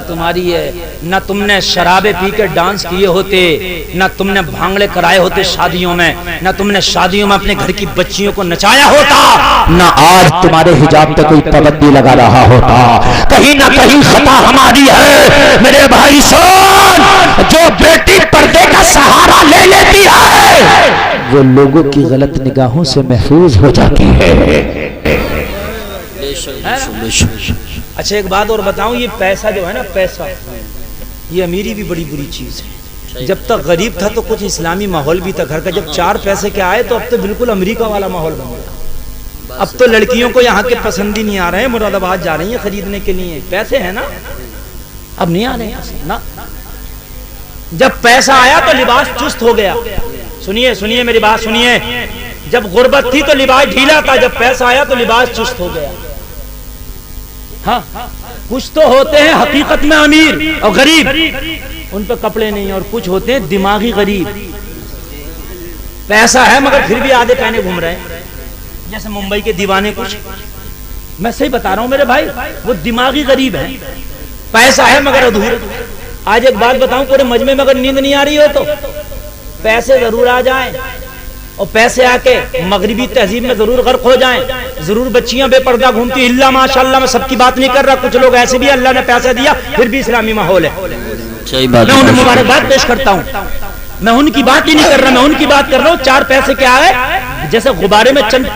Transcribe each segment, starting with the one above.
تمہاری ہے، نہ تم نے شرابیں پی کے ڈانس کیے ہوتے، نہ تم نے بھانگڑے کرائے ہوتے شادیوں میں، نہ تم نے شادیوں میں اپنے گھر کی بچیوں کو نچایا ہوتا، نہ آج تمہارے حجاب پہ کوئی پابندی لگا رہا ہوتا۔ کہیں نہ کہیں خطا ہماری ہے میرے بھائی سن، جو بیٹی پردے کا سہارا لے لیتی ہے وہ لوگوں کی غلط نگاہوں سے محفوظ ہو جاتی ہے۔ اچھا ایک بات اور بتاؤں، یہ پیسہ جو ہے نا، پیسہ، یہ امیری بھی بڑی بری چیز ہے۔ جب تک غریب تھا تو کچھ اسلامی ماحول بھی تھا گھر کا، جب 4 پیسے کے آئے تو اب تو بالکل امریکہ والا ماحول بن گیا۔ اب تو لڑکیوں کو یہاں کے پسند ہی نہیں آ رہے ہیں، مراد آباد جا رہی ہیں خریدنے کے لیے، پیسے ہیں نا، اب نہیں آ رہے ہیں نا۔ جب پیسہ آیا تو لباس چست ہو گیا۔ سنیے سنیے میری بات سنیے، جب غربت تھی تو لباس ڈھیلا تھا، جب پیسہ آیا تو لباس چست ہو گیا۔ ہاں کچھ تو ہوتے ہیں حقیقت میں امیر اور غریب، ان پہ کپڑے نہیں، اور کچھ ہوتے ہیں دماغی غریب، پیسہ ہے مگر پھر بھی آدھے پہنے گھوم رہے ہیں، جیسے ممبئی کے دیوانے کچھ، میں صحیح بتا رہا ہوں میرے بھائی، وہ دماغی غریب ہے، پیسہ ہے مگر ادھورا۔ آج ایک بات بتاؤں، پورے مجمع میں اگر نیند نہیں آ رہی ہو تو پیسے ضرور آ جائیں، اور پیسے آ کے مغربی تہذیب میں ضرور غرق ہو جائیں، ضرور بچیاں بے پردہ گھومتی، اللہ ماشاءاللہ میں سب کی بات نہیں کر رہا، کچھ لوگ ایسے بھی اللہ نے پیسہ دیا پھر بھی اسلامی ماحول ہے، میں انہیں مبارکباد پیش کرتا ہوں، میں ان کی بات ہی نہیں کر رہا، میں ان کی بات کر رہا ہوں۔ 4 پیسے کے آئے، جیسے غبارے میں چند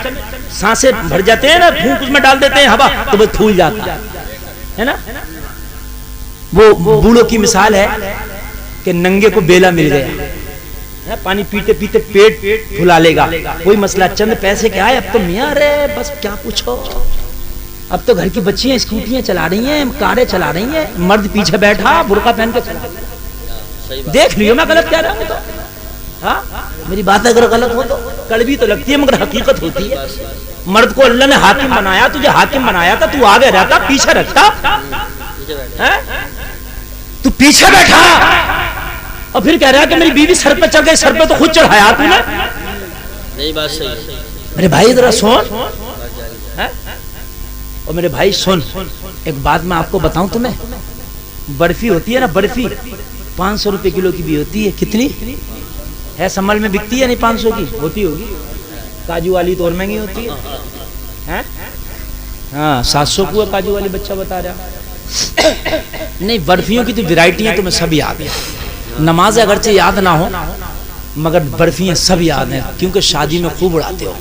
سانسیں بھر جاتے ہیں نا، پھونک اس میں ڈال دیتے ہیں ہوا تو وہ پھول جاتا ہے نا۔ وہ بوڑھوں کی مثال ہے کہ ننگے کو بیلا مل گیا، پانی پیتے پیتے پیٹ پھلا لے گا، کوئی مسئلہ، چند پیسے کے آئے، اب تو میاں رے بس کیا پوچھو، اب تو گھر کی بچیاں اسکوٹیاں چلا رہی ہیں، کاریں چلا رہی ہیں، مرد پیچھے بیٹھا برقع پہن کے چلا رہا ہے۔ دیکھ لیو میں غلط کہہ رہا ہوں تو، ہاں میری بات اگر غلط ہو تو کڑوی تو لگتی ہے مگر حقیقت ہوتی ہے۔ مرد کو اللہ نے حاکم بنایا، تجھے حاکم بنایا تھا، تو آگے رہتا پیچھے رکھتا، تو پیچھے بیٹھا اور پھر کہہ رہا ہے کہ میری بیوی سر پہ چڑھ گئی، سر پہ تو خود چڑھایا تو نے، نہیں بات صحیح۔ میرے بھائی ذرا سن، اور میرے بھائی سن ایک بات میں آپ کو بتاؤں تمہیں، برفی ہوتی ہے نا، برفی 500 روپے کلو کی بھی ہوتی ہے، کتنی ہے سمل میں بکتی ہے؟ نہیں 500 کی ہوتی ہوگی، کاجو والی تو اور مہنگی ہوتی ہے، ہاں 700 کو کاجو والی بچہ بتا رہا۔ نہیں برفیوں کی تو ورائٹیاں تمہیں سب یاد ہیں، نماز اگرچہ یاد نہ ہو مگر برفیاں سب یاد ہیں، کیونکہ شادی میں خوب اڑاتے ہو،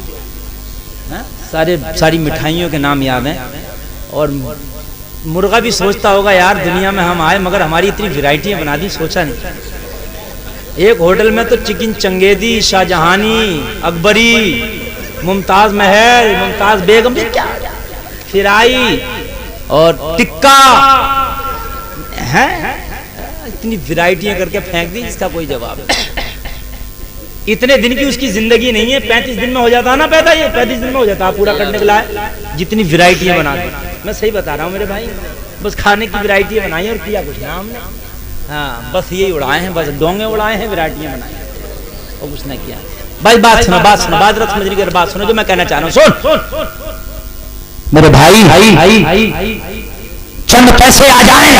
ساری مٹھائیوں کے نام یاد ہیں۔ اور مرغا بھی سوچتا ہوگا یار دنیا میں ہم آئے مگر ہماری اتنی ورائٹیاں بنا دی، سوچا نہیں۔ ایک ہوٹل میں تو چکن چنگیزی، شاہ جہانی، اکبری، ممتاز محل، ممتاز بیگم، کیا فرائی اور ٹکا ہے، اتنی ورائٹیاں کر کے پھینک دی، اس کا کوئی جواب نہیں۔ اتنے دن کی اس کی زندگی نہیں ہے، 35 دن میں ہو جاتا نا پیدا، یہ 35 دن میں ہو جاتا پورا کرنے کے لائے، جتنی ورائٹیاں بنا دی، میں صحیح بتا رہا ہوں میرے بھائی، بس کھانے کی ورائٹیاں بنائی اور کیا کچھ نہ ہم نے، ہاں بس یہی اڑائے ہیں، بس ڈونگے اڑائے ہیں، ورائٹیاں بنائی اور کچھ نہ کیا۔ بھائی بات سنو، بات سنو، بات رت مجری کر بات سنو جو میں کہنا چاہ رہا ہوں، سن میرے بھائی چند پیسے آ جائیں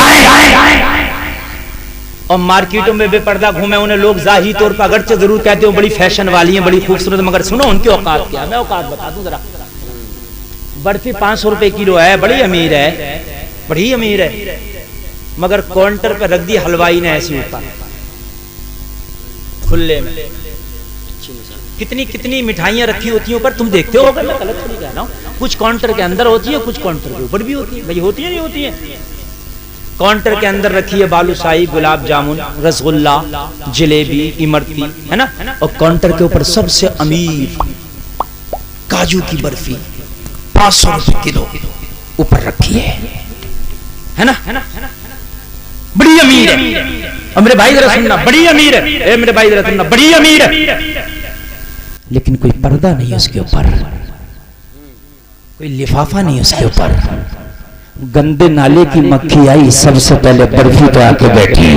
اور مارکیٹوں میں بے پردہ گھومے، انہیں لوگ ظاہری طور پر اگرچہ ضرور کہتے ہو بڑی فیشن والی ہیں، بڑی خوبصورت، مگر سنو ان کی اوقات کیا ہے، میں اوقات بتا دوں ذرا۔ برفی 500 روپے کلو ہے، بڑی امیر ہے، بڑی امیر ہے، مگر کاؤنٹر پہ رکھ دی حلوائی نے ایسی اوپر کھلے میں، کتنی کتنی مٹھائیاں رکھی ہوتی ہیں اوپر، تم دیکھتے ہو، میں غلط نہیں کہہ رہا ہوں، کچھ کاؤنٹر کے اندر ہوتی ہے، کچھ کاؤنٹر کے اوپر بھی ہوتی ہے، بھائی ہوتی ہے نہیں ہوتی ہے۔ کاؤنٹر کے اندر رکھی ہے بالوشاہی، گلاب جامن، رس گلہ، جلیبی، امرتی، ہے نا، اور کاؤنٹر کے اوپر سب سے امیر کاجو کی برفی 500 روپے کلو اوپر رکھی ہے نا، بڑی امیر ہے۔ اور میرے بھائی ذرا سننا، بڑی امیر ہے، اے میرے بھائی ذرا سننا، بڑی امیر ہے، لیکن کوئی پردہ نہیں اس کے اوپر، کوئی لفافہ نہیں اس کے اوپر، گندے نالے کی مکھی آئی سب سے پہلے برفی پہ آ کے بیٹھی،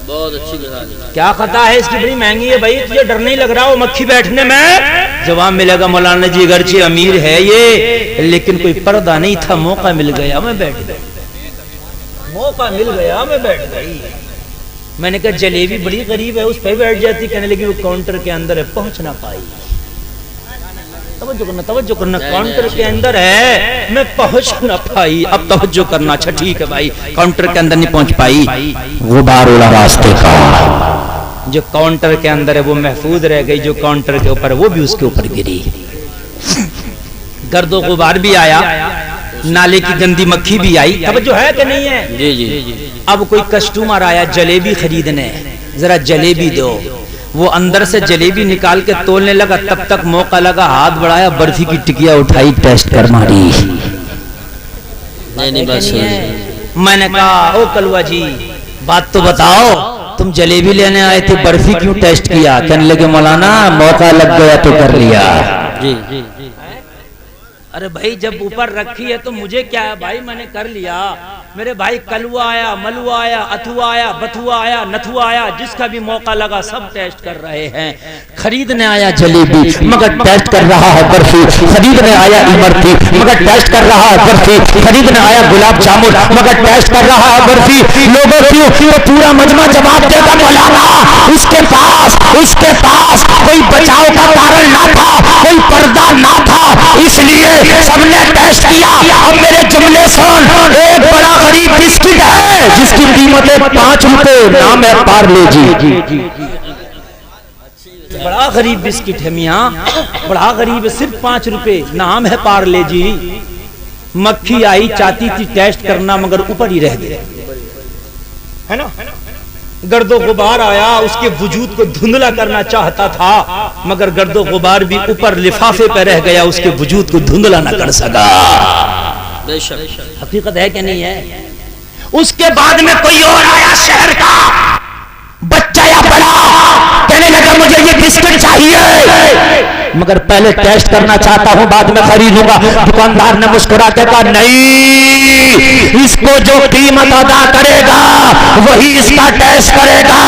بہت اچھی مثال ہے۔ کیا خطا ہے اس کی، بڑی مہنگی ہے بھائی، تجھے ڈر نہیں لگ رہا وہ مکھی بیٹھنے میں؟ جواب ملے گا مولانا جی اگرچہ امیر ہے یہ لیکن کوئی پردہ نہیں تھا، موقع مل گیا میں بیٹھ گیا۔ موقع مل گیا میں بیٹھ گئی. میں نے کہا جلیبی بڑی غریب ہے اس پہ بیٹھ جاتی. کہنے لگی وہ کاؤنٹر کے اندر ہے پہنچ نہ پائی. توجہ کرنا کاؤنٹر کے اندر ہے میں پہنچ نہ پائی. اب توجہ کرنا. اچھا ٹھیک ہے بھائی کاؤنٹر کے اندر نہیں پہنچ پائی. غبار اڑا راستے کا. جو کاؤنٹر کے اندر ہے وہ محفوظ رہ گئی. جو کاؤنٹر کے اوپر وہ بھی اس کے اوپر گری. گرد و غبار بھی آیا. نالے کی گندی مکھی بھی آئی. توجہ ہے کہ نہیں ہے؟ جی جی. اب کوئی کسٹمر آیا جلیبی خریدنے. ذرا جلیبی دو. وہ اندر سے جلیبی نکال کے تولنے لگا. تب تک موقع لگا ہاتھ بڑھایا برفی کی ٹکیا اٹھائی ٹیسٹ کر ماری. نہیں بس. میں نے کہا او کلوا جی بات تو بتاؤ تم جلیبی لینے آئے تھے برفی کیوں ٹیسٹ کیا؟ کہنے لگے مولانا موقع لگ گیا تو کر لیا. جی. ارے بھائی جب اوپر رکھی ہے تو مجھے کیا ہے بھائی میں نے کر لیا. میرے بھائی کلوا آیا ملوا آیا اتھوا آیا بتھوا آیا نتھوا آیا جس کا بھی موقع لگا سب ٹیسٹ کر رہے ہیں. خریدنے آیا جلیبی مگر ٹیسٹ کر رہا ہے برفی. خریدنے آیا امرتی مگر ٹیسٹ کر رہا ہے برفی. خریدنے آیا گلاب جامن مگر ٹیسٹ کر رہا ہے برفی. لوگوں کیوں پورا مجمع جواب دے گا مولانا اس کے پاس کوئی بچاؤ کا کارن نہ تھا کوئی پردہ نہ تھا اس لیے سب نے ٹیسٹ کیا. اب میرے جملے سن. ایک بڑا غریب بسکٹ ہے جس کی قیمت ہے 5 روپے. نام ہے پارلے جی. بڑا غریب بسکٹ ہے میاں بڑا غریب ہے صرف 5 روپے. نام ہے پارلے جی. مکھی آئی چاہتی تھی ٹیسٹ کرنا مگر اوپر ہی رہ گئی ہے نا. گرد و غبار آیا اس کے وجود کو دھندلا کرنا چاہتا تھا مگر گرد و غبار بھی اوپر لفافے پہ رہ گیا اس کے وجود کو دھندلا نہ کر سکا. حقیقت ہے کہ نہیں ہے؟ اس کے بعد میں کوئی اور آیا شہر کا بچہ یا بڑا کہنے لگا مجھے یہ بسکٹ چاہیے مگر پہلے ٹیسٹ کرنا چاہتا ہوں بعد میں خریدوں گا. دکاندار نے مسکرا کے کہا نہیں اس کو جو قیمت ادا کرے گا وہی اس کا ٹیسٹ کرے گا.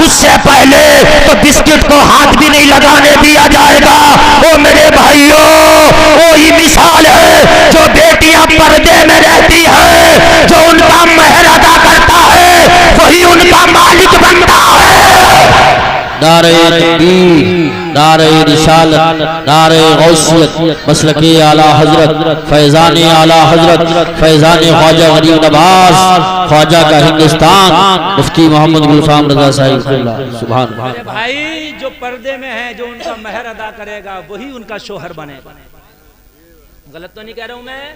اس سے پہلے تو بسکٹ کو ہاتھ بھی نہیں لگانے دیا جائے گا. او میرے بھائیوں وہی مثال ہے جو بیٹیاں پردے میں رہتی ہے جو ان کا مہر ادا کرتا ہے وہی ان کا مالک بنتا ہے. دار تقدیر دار رسالت دار غوثیت مسلک اعلی حضرت فیضان اعلی حضرت فیضان خواجہ غریب نواز خواجہ کا ہندوستان مفتی محمد گلفام رضا صاحب اللہ سبحان اللہ. بھائی جو پردے میں ہے جو ان کا مہر ادا کرے گا وہی ان کا شوہر بنے. غلط تو نہیں کہہ رہا ہوں میں؟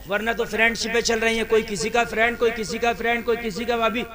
ورنہ تو فرینڈ شپیں چل رہی ہیں کوئی کسی کا فرینڈ کوئی کسی کا فرینڈ کوئی کسی کا. ابھی